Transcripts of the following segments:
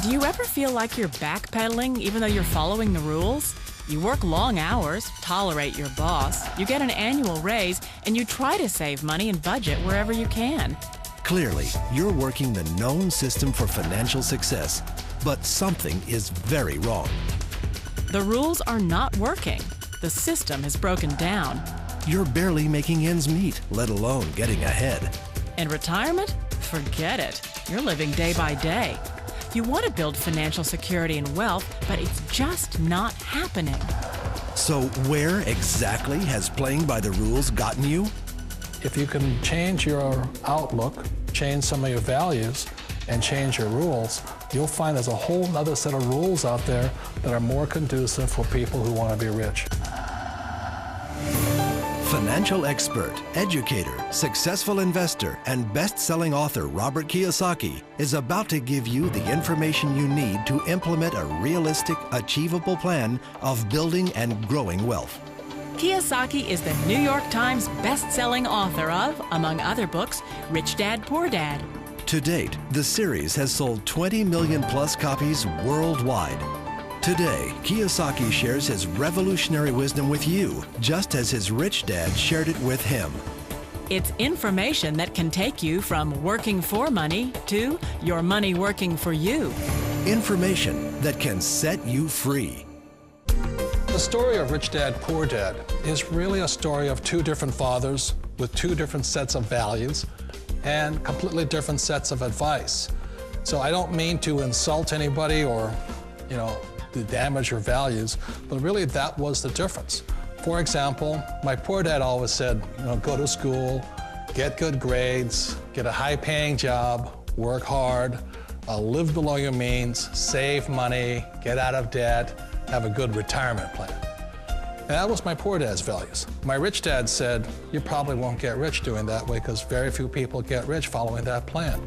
Do you ever feel like you're backpedaling even though you're following the rules? You work long hours, tolerate your boss, you get an annual raise, and you try to save money and budget wherever you can. Clearly, you're working the known system for financial success, but something is very wrong. The rules are not working. The system has broken down. You're barely making ends meet, let alone getting ahead. And retirement? Forget it. You're living day by day. You want to build financial security and wealth, but it's just not happening. So where exactly has playing by the rules gotten you? If you can change your outlook, change some of your values, and change your rules, you'll find there's a whole other set of rules out there that are more conducive for people who want to be rich. Financial expert, educator, successful investor, and best-selling author Robert Kiyosaki is about to give you the information you need to implement a realistic, achievable plan of building and growing wealth. Kiyosaki is the New York Times best-selling author of, among other books, Rich Dad, Poor Dad. To date, the series has sold 20 million plus copies worldwide. Today, Kiyosaki shares his revolutionary wisdom with you, just as his rich dad shared it with him. It's information that can take you from working for money to your money working for you. Information that can set you free. The story of Rich Dad, Poor Dad is really a story of two different fathers with two different sets of values and completely different sets of advice. So I don't mean to insult anybody or, to damage your values, but really that was the difference. For example, my poor dad always said, go to school, get good grades, get a high-paying job, work hard, live below your means, save money, get out of debt, have a good retirement plan. And that was my poor dad's values. My rich dad said, you probably won't get rich doing that way because very few people get rich following that plan.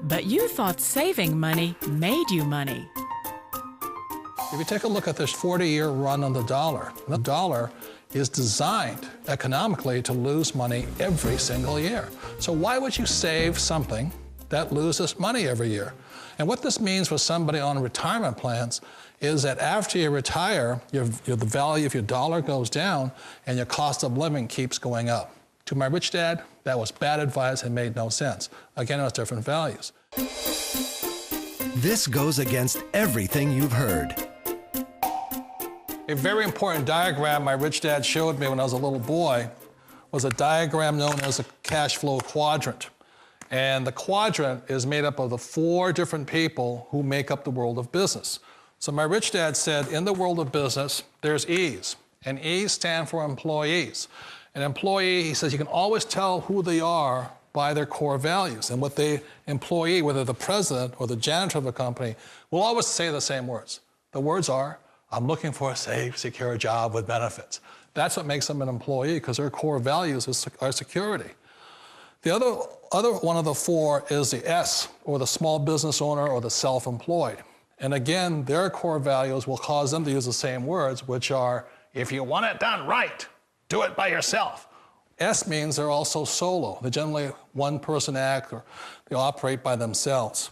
But you thought saving money made you money. If you take a look at this 40-year run on the dollar is designed economically to lose money every single year. So why would you save something that loses money every year? And what this means for somebody on retirement plans is that after you retire, the value of your dollar goes down and your cost of living keeps going up. To my rich dad, that was bad advice and made no sense. Again, it was different values. This goes against everything you've heard. A very important diagram my rich dad showed me when I was a little boy was a diagram known as a cash flow quadrant. And the quadrant is made up of the 4 different people who make up the world of business. So my rich dad said, in the world of business, there's E's, and E's stand for employees. An employee, he says, you can always tell who they are by their core values. And what the employee, whether the president or the janitor of the company, will always say the same words. The words are, I'm looking for a safe, secure job with benefits. That's what makes them an employee, because their core values are security. The other one of the 4 is the S, or the small business owner or the self-employed. And again, their core values will cause them to use the same words, which are, if you want it done right, do it by yourself. S means they're also solo. They're generally one-person act, or they operate by themselves.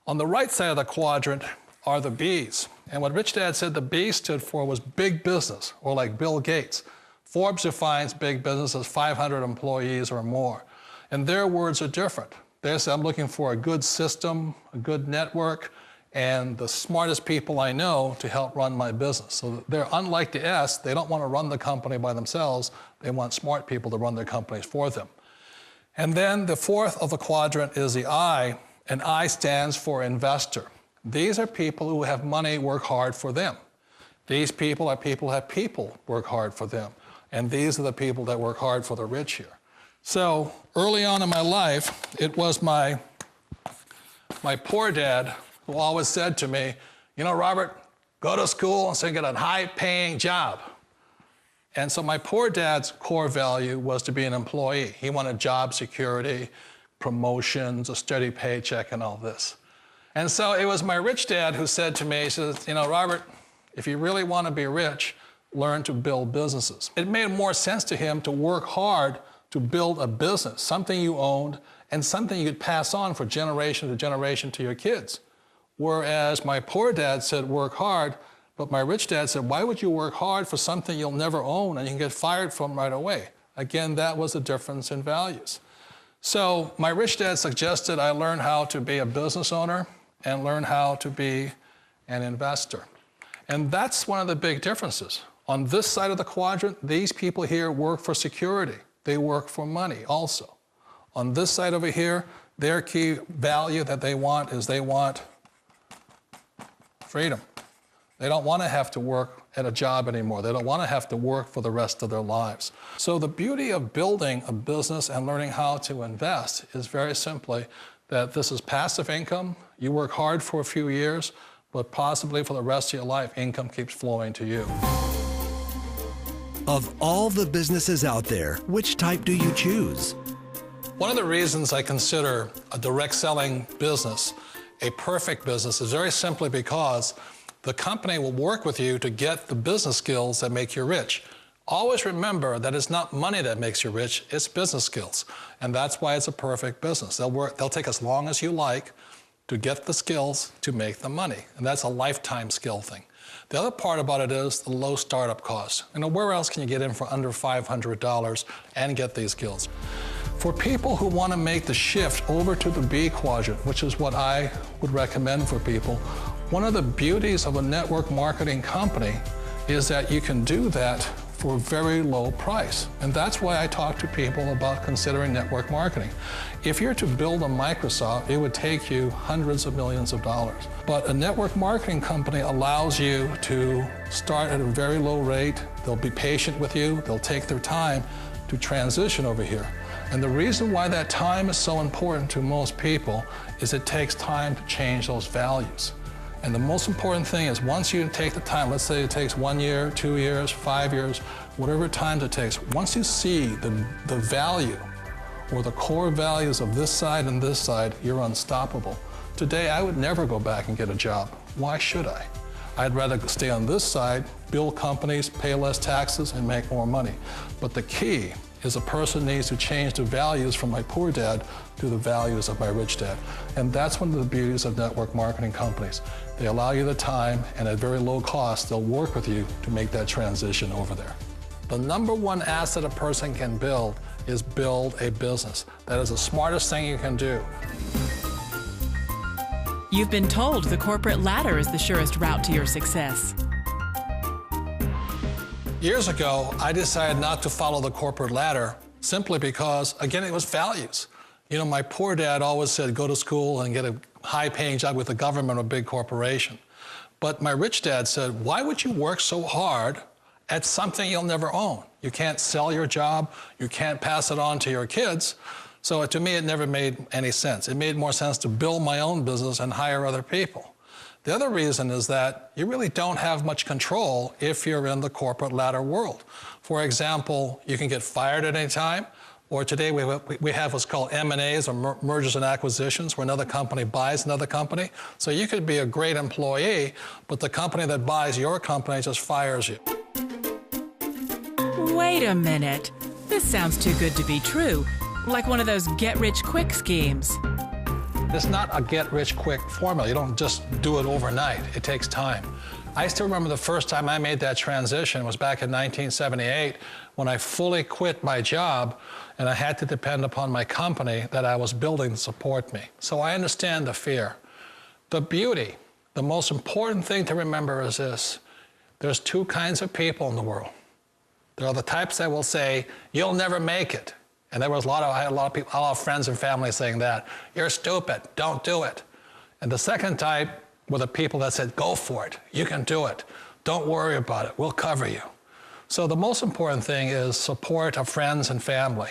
On the right side of the quadrant are the B's. And what Rich Dad said the B stood for was big business, or like Bill Gates. Forbes defines big business as 500 employees or more. And their words are different. They say, I'm looking for a good system, a good network, and the smartest people I know to help run my business. So they're unlike the S. They don't want to run the company by themselves. They want smart people to run their companies for them. And then the 4th of the quadrant is the I, and I stands for investor. These are people who have money work hard for them. These people are people who have people work hard for them. And these are the people that work hard for the rich here. So early on in my life, it was my poor dad who always said to me, Robert, go to school and so get a high-paying job. And so my poor dad's core value was to be an employee. He wanted job security, promotions, a steady paycheck, and all this. And so it was my rich dad who said to me, he says, Robert, if you really want to be rich, learn to build businesses. It made more sense to him to work hard to build a business, something you owned, and something you could pass on for generation to generation to your kids. Whereas my poor dad said, work hard, but my rich dad said, why would you work hard for something you'll never own and you can get fired from right away? Again, that was a difference in values. So my rich dad suggested I learn how to be a business owner and learn how to be an investor. And that's one of the big differences. On this side of the quadrant, these people here work for security. They work for money also. On this side over here, their key value that they want is they want freedom. They don't want to have to work at a job anymore. They don't want to have to work for the rest of their lives. So the beauty of building a business and learning how to invest is very simply that this is passive income. You work hard for a few years, but possibly for the rest of your life, income keeps flowing to you. Of all the businesses out there, which type do you choose? One of the reasons I consider a direct selling business a perfect business is very simply because the company will work with you to get the business skills that make you rich. Always remember that it's not money that makes you rich, it's business skills. And that's why it's a perfect business. They'll take as long as you like to get the skills to make the money. And that's a lifetime skill thing. The other part about it is the low startup cost. You know, where else can you get in for under $500 and get these skills? For people who want to make the shift over to the B quadrant, which is what I would recommend for people, one of the beauties of a network marketing company is that you can do that for a very low price. And that's why I talk to people about considering network marketing. If you're to build a Microsoft, it would take you hundreds of millions of dollars. But a network marketing company allows you to start at a very low rate. They'll be patient with you. They'll take their time to transition over here. And the reason why that time is so important to most people is it takes time to change those values. And the most important thing is once you take the time, let's say it takes 1 year, 2 years, 5 years, whatever time it takes, once you see the value or the core values of this side and this side, you're unstoppable. Today, I would never go back and get a job. Why should I? I'd rather stay on this side, build companies, pay less taxes, and make more money. But the key is a person needs to change the values from my poor dad to the values of my rich dad. And that's one of the beauties of network marketing companies. They allow you the time, and at very low cost, they'll work with you to make that transition over there. The number one asset a person can build is build a business. That is the smartest thing you can do. You've been told the corporate ladder is the surest route to your success. Years ago, I decided not to follow the corporate ladder simply because, again, it was values. You know, my poor dad always said, go to school and get a high-paying job with the government or a big corporation. But my rich dad said, why would you work so hard at something you'll never own? You can't sell your job. You can't pass it on to your kids. So to me, it never made any sense. It made more sense to build my own business and hire other people. The other reason is that you really don't have much control if you're in the corporate ladder world. For example, you can get fired at any time, or today we have what's called M&As, or mergers and acquisitions, where another company buys another company. So you could be a great employee, but the company that buys your company just fires you. Wait a minute. This sounds too good to be true. Like one of those get-rich-quick schemes. It's not a get-rich-quick formula. You don't just do it overnight. It takes time. I still remember the first time I made that transition was back in 1978 when I fully quit my job and I had to depend upon my company that I was building to support me. So I understand the fear. The beauty, the most important thing to remember is this. There's two kinds of people in the world. There are the types that will say, you'll never make it. And I had a lot of people, a lot of friends and family saying that. You're stupid, don't do it. And the second type were the people that said, go for it, you can do it. Don't worry about it, we'll cover you. So the most important thing is support of friends and family.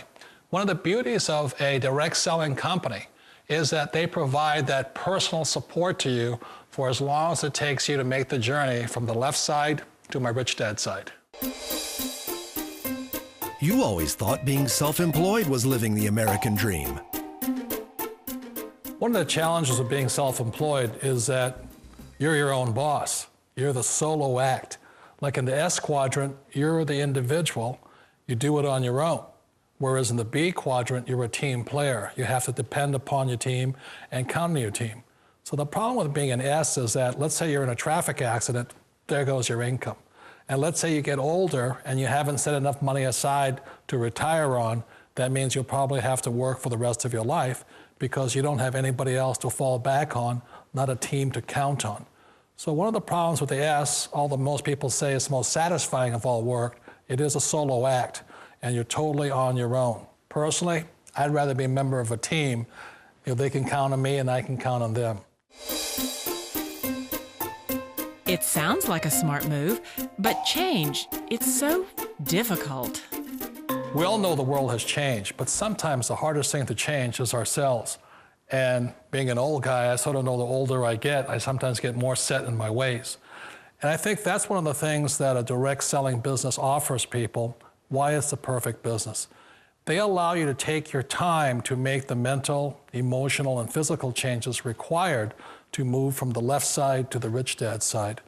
One of the beauties of a direct selling company is that they provide that personal support to you for as long as it takes you to make the journey from the left side to my rich dad side. You always thought being self-employed was living the American dream. One of the challenges of being self-employed is that you're your own boss. You're the solo act. Like in the S quadrant, you're the individual. You do it on your own. Whereas in the B quadrant, you're a team player. You have to depend upon your team and count on your team. So the problem with being an S is that, let's say you're in a traffic accident, there goes your income. And let's say you get older and you haven't set enough money aside to retire on, that means you'll probably have to work for the rest of your life because you don't have anybody else to fall back on, not a team to count on. So one of the problems with the S, although most people say it's the most satisfying of all work, it is a solo act, and you're totally on your own. Personally, I'd rather be a member of a team. They can count on me and I can count on them. It sounds like a smart move, but change, it's so difficult. We all know the world has changed, but sometimes the hardest thing to change is ourselves. And being an old guy, I sort of know the older I get, I sometimes get more set in my ways. And I think that's one of the things that a direct selling business offers people, why it's the perfect business. They allow you to take your time to make the mental, emotional, and physical changes required to move from the left side to the rich dad side.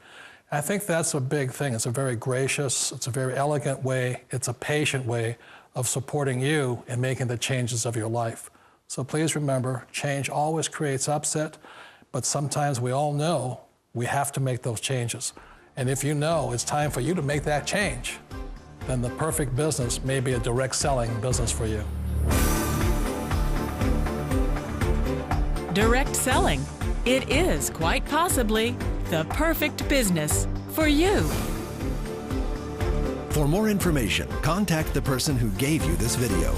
I think that's a big thing. It's a very gracious, it's a very elegant way, it's a patient way of supporting you in making the changes of your life. So please remember, change always creates upset, but sometimes we all know we have to make those changes. And if you know it's time for you to make that change, then the perfect business may be a direct selling business for you. Direct selling. It is quite possibly the perfect business for you. For more information, contact the person who gave you this video.